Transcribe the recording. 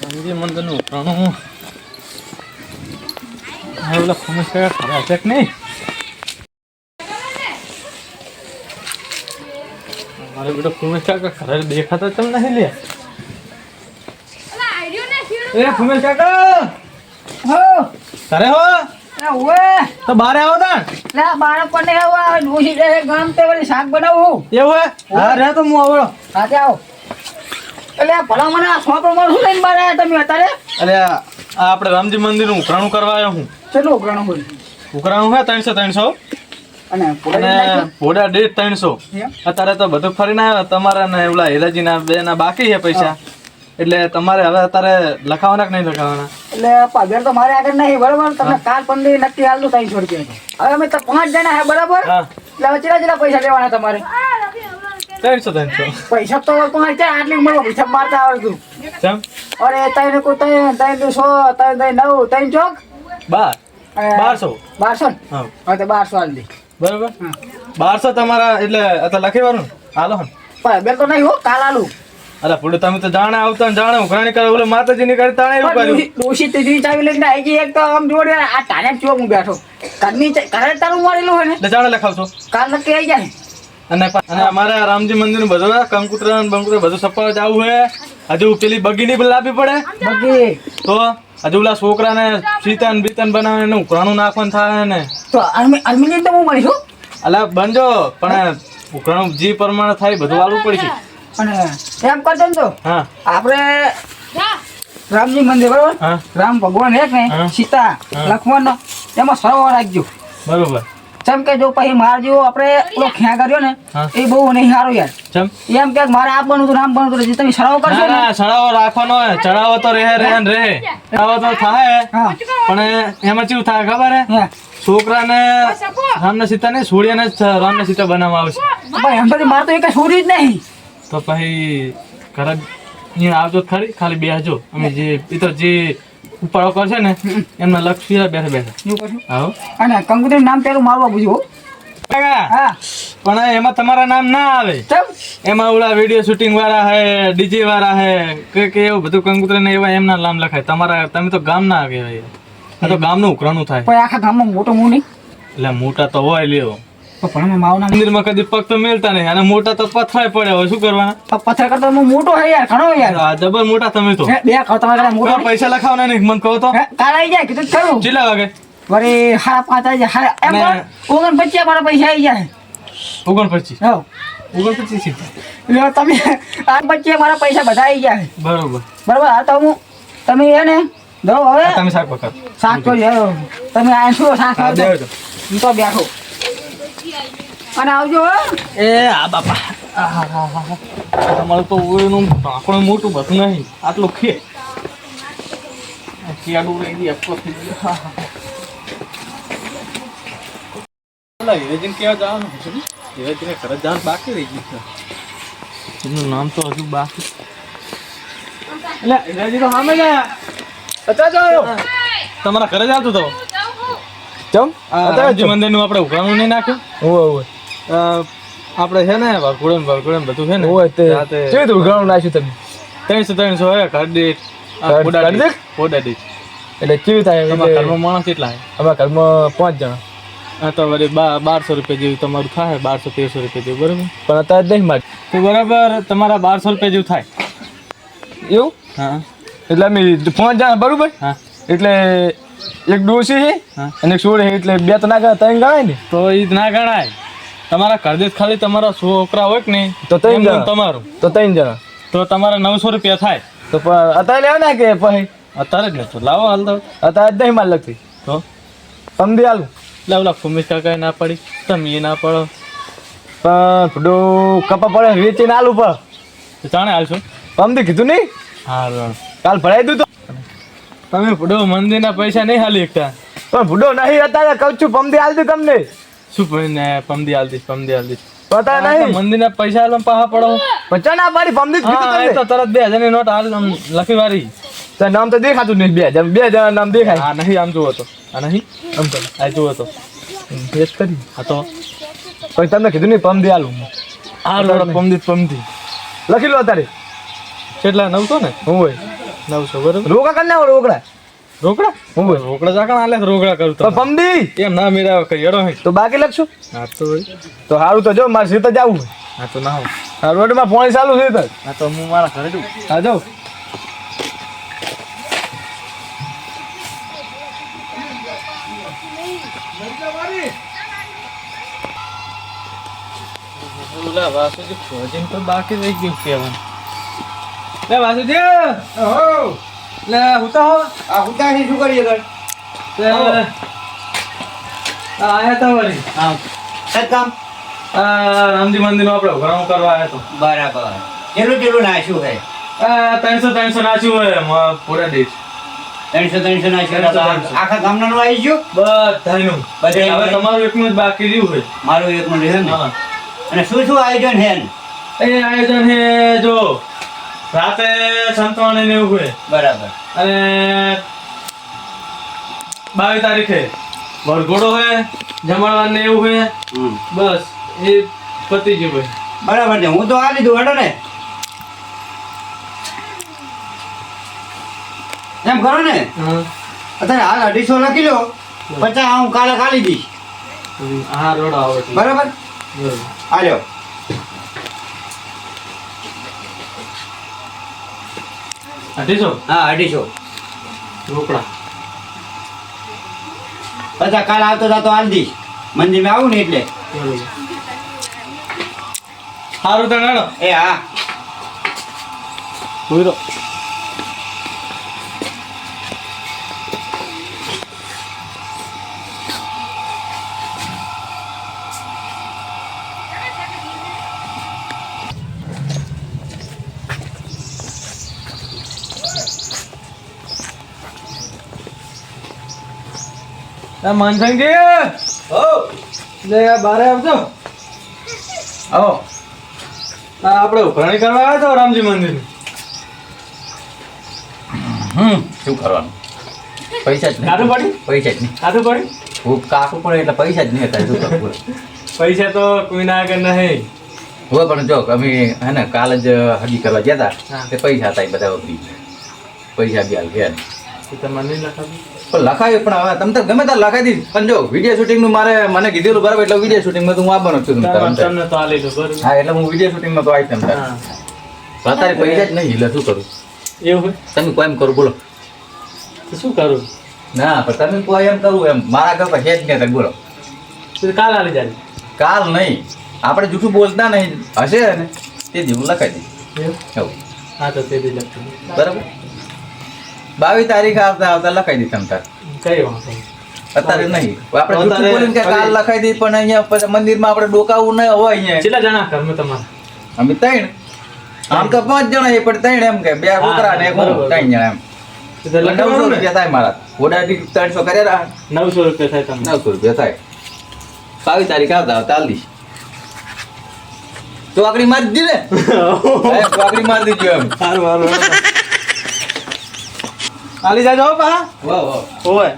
રામજી મંદિરનું ઉતરાણું ઓલા સમસ્યા ખરા છે કે નહીં? મારે બેટો સમસ્યા ખરા દેખાતા તમને નહીં લે. એ ફુમેશ કાકા હો કરે હો ઓએ તો બારે આવો તાણ. લા બાળક કોને આવા ડોસી દે ગામ તે વળી શાક બનાવું એવું હે? હા રે તો હું આવડો. હાથે આવો. એટલે ભલા મને આ સોપો માં શું લઈને બહાર આવ્યા તમે અત્યારે? અરે આ આપણે રામજી મંદિરનું ઉઘરાણું કરવા આવ્યો હું. કેટલું ઉઘરાણું બોલ ઉઘરાણું હે 300 અને અને ભોડા દીઠ 300. અત્યારે તો બધું ફરીને આવ્યો. તમારા ને ઓલા હેલાજીના બેના બાકી છે પૈસા, એટલે તમારે હવે અત્યારે લખાવાના કે નહીં લખાવાના? એટલે પગાર તો મારે આગળ નહીં બરાબર. તમને કાલ 15 નક્કી હાલ દઉં 300 રૂપિયા. હવે અમે તો 5 જણા હે બરાબર. હા એટલે હવે કેટલા પૈસા લેવાના તમારે? 300. પૈસા તો પણ છે આટલી મળો હિસાબ મારતા આવડતું. કેમ? અરે તઈને કોઈ તઈને 100 તઈને 9 તઈને ચોક 1200. 1200 હા હવે તો 1200 હાલ દે બરોબર. 1200 તમારા એટલે અત્યારે લખીવાનું હાલો ને. પગાર તો નહીં હો કાલ આલું. અરે પૂડે તમે તો જાણે આવતા ને જાણે ઉઘરાણી કરે ઓલે માતાજીની કરી તાણે એવું કર્યું. ડોશી ત્રીજી ચાવી લઈને આવી ગઈ. એક તો આમ જોડે આ તાને ચોક હું બેઠો ઘરની ઘરે તારું મારેલું હોય ને એટલે જાણે લખાવશો. કાલ નક્કી આવી જાય. અને અમારે રામજી મંદિર નું બધું કંકુતરા બંકુતરા બધું સપાવા જવું છે. હજુ પેલી બગીની પણ લાવવી પડે. બગી તો હજુ ઓલા છોકરાને સીતન બીતન બનાવે ને ઉઘરાણું નાખવાનું થાય ને. તો અર્મીને તો હું મળીશું. અલા બનજો પણ ઉઘરાણું જે પ્રમાણે થાય બધું આલવું પડશે. અને એમ કરજો ને તો હા આપણે રામજી મંદિર બરોબર. હા રામ ભગવાન એક ને હા. સીતા લક્ષ્મણ એમાં સરોવર રાખજો. બરોબર. જેમ કે જો પછી માર જેવો આપણે ઓલો ખ્યા કર્યો ને હા. એ બહુ નહીં સારું યાર. ચમ એમ કે મારે આ બનવું હતું રામ બનવું હતું. જે તમે સરાવ કરશો ને ના ચડાવો રાખવાનો હોય. ચડાવો તો રહે ને રહે. ચડાવો તો થાય હા પણ એમાં કેવું થાય ખબર હે? હા છોકરાને રામને સીતા ને છોડીને જ રામને સીતા બનાવવા આવશે. ભાઈ એમ પછી મારે તો એક છોડી જ નહીં. તો પછી ઘરે અહીંયા આવજો તો ખરી, ખાલી બેસજો. અમે જે એ તો જે ઉપાડો કરશે ને એમના લક્ષ્ય બેઠા બેઠા એવું કરશું. આવો અને કંકુતરી નામ પેલું મારવા પૂછ્યું. કાકા, હા પણ એમાં તમારા નામ ના આવે. ચમ એમાં ઓલા વિડીયો શૂટિંગ વાળા હે, ડીજે વાળા હે કે એવું બધું કંકુતરી ને એવા એમના નામ લખાય. તમારા તમે તો ગામ ના કહેવાય. આ તો ગામનું ઉઘરાણું થાય. કોઈ આખા ગામમાં મોટો મું નહીં. એટલે મોટા તો હોય લ્યો. પણ અમે માવના મંદિરમાં કદી પગ તો મેલતા નહીં અને મોટા તો પથરાય પડે. હવે શું કરવાના? પથ્થર કરતો હું મોટો હે યાર ઘણો યાર. આ જબર મોટા તમે તો. હે, બે ખાવ તમારા મોટો કોઈ પૈસા લખાવવાના નહીં મને કહો તો. હે, કાલ આવી જાય કીધું ખરું. કેટલા વાગે? વળી 5:30 આવી જાય. એમ અને- પણ 49 મારા પૈસા આવી જાય. 49. હો 49 છે. એટલે તમે 25 મારા પૈસા બધા આવી જાય. બરોબર. બરાબર. હા તો હું તમે એ ને દો હવે તમે શાક પકડ. શાક તો તમે આ શું શાક હા ખાવ છો? દેવ તો. હું તો બેઠો અને આવજો હો. એ આ બાપા તમારું તો ઓયનું ઢાંકણું મોટું બધું નહીં. આટલું ખે શિયાળું રહી ગઈ અપકો થઈ ગયો. હિરેજીને કેવા જવાનું છે ને? હિરેજીને ઘરે જવાનું બાકી રહી ગયું છે. એમનું નામ તો હજુ બાકી. એટલે હિરેજી તો સામે જ આયા. અત્યારે જ આવ્યો. તમારા ઘરે જ આવતો તો ચમ રામજી મંદિરનું આપણે ઉઘરાણું નહીં નાખ્યું? ઓય આપણે છે ને વરઘોડે બધું છે ને ઓય તે રાતે કેવી રીતે ઉઘરાણું નાખ્યું તમે? 300 હે ઘર દીઠ. ઘર દીઠ? પોડા દીઠ. એટલે કેવી થાય તમારા એટલે ઘરમાં માણસ કેટલા છે? અમારા ઘરમાં 5 જણા. હા તો વળી 1200 રૂપિયા જેવું તમારું થાય. 1200-1300 રૂપિયા જેવું બરોબર. પણ અત્યારે જ નહીં મારે તો બરાબર તમારા 1200 રૂપિયા જેવું થાય. એવું. હા એટલે અમે 5 જણા બરોબર. હા એટલે એક ડોસી છે હા. અને એક છોડ છે. એટલે 2 તો ના ગણાય, 3 ગણાય ને. તો એ જ ના ગણાય. તમારા ઘર દીઠ ખાલી તમારા છોકરા હોય કે નહીં તો 3 એમનું જણા. તમારું તો 3 જણા. તો તમારા 900 રૂપિયા થાય. તો પણ અત્યારે લેવા ના કે પછી અત્યારે જ ને તો લાવો હાલ તો. અત્યારે જ નહીં માર લગતી. તો સમજી આલું લાવલા ફુમેશ કાકા ના પડી, તમે એ ના પડો પણ થોડું કપા પડે વેચીને આલું પર તો જાણે હાલશો. સમજી કીધું નહીં. હા કાલ ભરાઈ દીધું તમે પડો મંદિરના પૈસા નહીં હાલી એકતા. પણ ભૂડો નહીં અત્યારે કહું છું પમદી આલતી તમને. શું પડીને પમદી હાલતી પતા નહીં મંદિરના પૈસા હાલવા પાહા પડો. પચા ના પાડી પમદી જ કીધું હા એ તમને. તો તરત 2000 ની નોટ હાલ આમ લખી વારી. તો નામ તો દેખાતું નહીં. 2 જણા નામ દેખાય. આ નહીં આમ જુઓ તો. આ નહીં આમ તો આ જુઓ તો. ટેસ્ટ કરી હા તો પછી તમને કીધું નહીં પમદી આલું. આ રોડ પમદી લખી લો અત્યારે કેટલા 900 ને હું હોય 900 બરોબર રોકા કરી નાખો રોકડા રોકડા હું હોય રોકડા જાકણ આલે રોકડા કરું તો પમદી એમ ના મેરા કઈ એડો હે તો બાકી લખશું હા તો તો સારું તો જો મારે સીધા જવું હા તો ના હોય આ રોડમાં પાણી ચાલુ છે તો હા તો હું મારા ઘરે જઉં હા જાઓ ઓલા વાસુજી ખોજીને તો બાકી રહી ગયું કેવાનું લે વાસુજી ઓહો લે હું તો આ ઉતારી શું કરીએ કર આયા તા વળી હા એક કામ રામજી મંદિરનો આપણે ઘણું કરવા આવ્યા તો બરાબર કેટલું નાખ્યું છે 300 નાચ્યું હોય પૂરા દેશ 300 નાખ્યું તો આખા ગામના નું આવી ગયું બધાયનું બધે હવે તમારું એકનું જ બાકી રહ્યું હોય મારું એક નું રહ્યું ને હા અને શું શું આયોજન છે ને? એ આયોજન હે જો રાતે સંતવાણી ને એવું હોય બરાબર અને 22 તારીખે વરઘોડો હોય જમણવાર ને એવું હોય બસ એ પતી ગયું હોય બરાબર છે હું તો આ લીધું હેડો ને એમ કરો ને હા અત્યારે હાલ 250 લખી લો 50 હું કાલે કાલી દઈશ હા રોડ આવે છે બરાબર બરોબર આલ્યો અઢીસો હા 250 રોકડા બધા કાલ આવતો જતો હાલ દઈશ મંદિરમાં આવું ને એટલે બરોબર સારું તો નાડો એ હા પૂરો માનસંગજી હો લે બારે આવજો આવો આપણે ઉઘરાણી કરવા આવ્યા છો રામજી મંદિર શું કરવાનું પૈસા જ કાઢું પડી પૈસા જ નહીં કાઢું પડી ખૂબ કાઠું પડે એટલે પૈસા જ નહીં હતા શું કરવું પૈસા તો કોઈના આગળ નહીં હોય પણ જો અમે હે ને કાલ જ હજી કરવા ગયા હતા હા. તે પૈસા હતા એ બધા વપરી પૈસા બી હાલ ગયા તો તમારે નહીં લખાવ્યું પણ લખાયું પણ હવે તમે તો ગમે ત્યારે લખાઈ દીધી પણ જો વિડીયો શૂટિંગનું મારે મને કીધેલું બરાબર એટલે વિડીયો શૂટિંગમાં તો હું આવવાનો જ છું તમને તો આ લીધું બરોબર હા એટલે હું વિડીયો શૂટિંગમાં તો આવી તેમ હા અત્યારે પૈસા જ નહીં એટલે શું કરું એવું હોય તમે કોઈ એમ કરો બોલો તો શું કરું ના પણ તમે કોઈ એમ કરવું એમ મારા કરતા હે જ નહીં થાય બોલો તો કાલ આલી જાય કાલ નહીં આપણે જૂઠું બોલતા નહીં હશે ને તે જેવું લખાઈ દઈશ એવું એવું હા તો તે જ લખતું બરાબર 22 તારીખ આવતા લખાઈ દઈશ તમે તાર કઈ વાંધો નહીં. અત્યારે નહીં આપણે જૂઠું અત્યારે બોલીને કે કાલ લખાઈ દઈ પણ અહીંયા પછી મંદિરમાં આપણે ડોકાવું ન હોય અહીંયા કેટલા જણા ઘરમાં તમારે અમે 3 આમ તો 5 જણા એ પણ 3 એમ કે 2 છોકરા ને એક હું બરોબર. 3 જણા એમ તો તે 900 લખાવવાનું ને? રૂપિયા થાય મારા ઓડાથી 300 કર્યા 900 રૂપિયા થાય તમને 900 રૂપિયા થાય 22 તારીખ આવતા ચાલ દઈશ ચોકડી મારી દીધી ને ચોકડી મારી દીધી એમ સારું સારું આલી જાજો પા વાહ વાહ હોય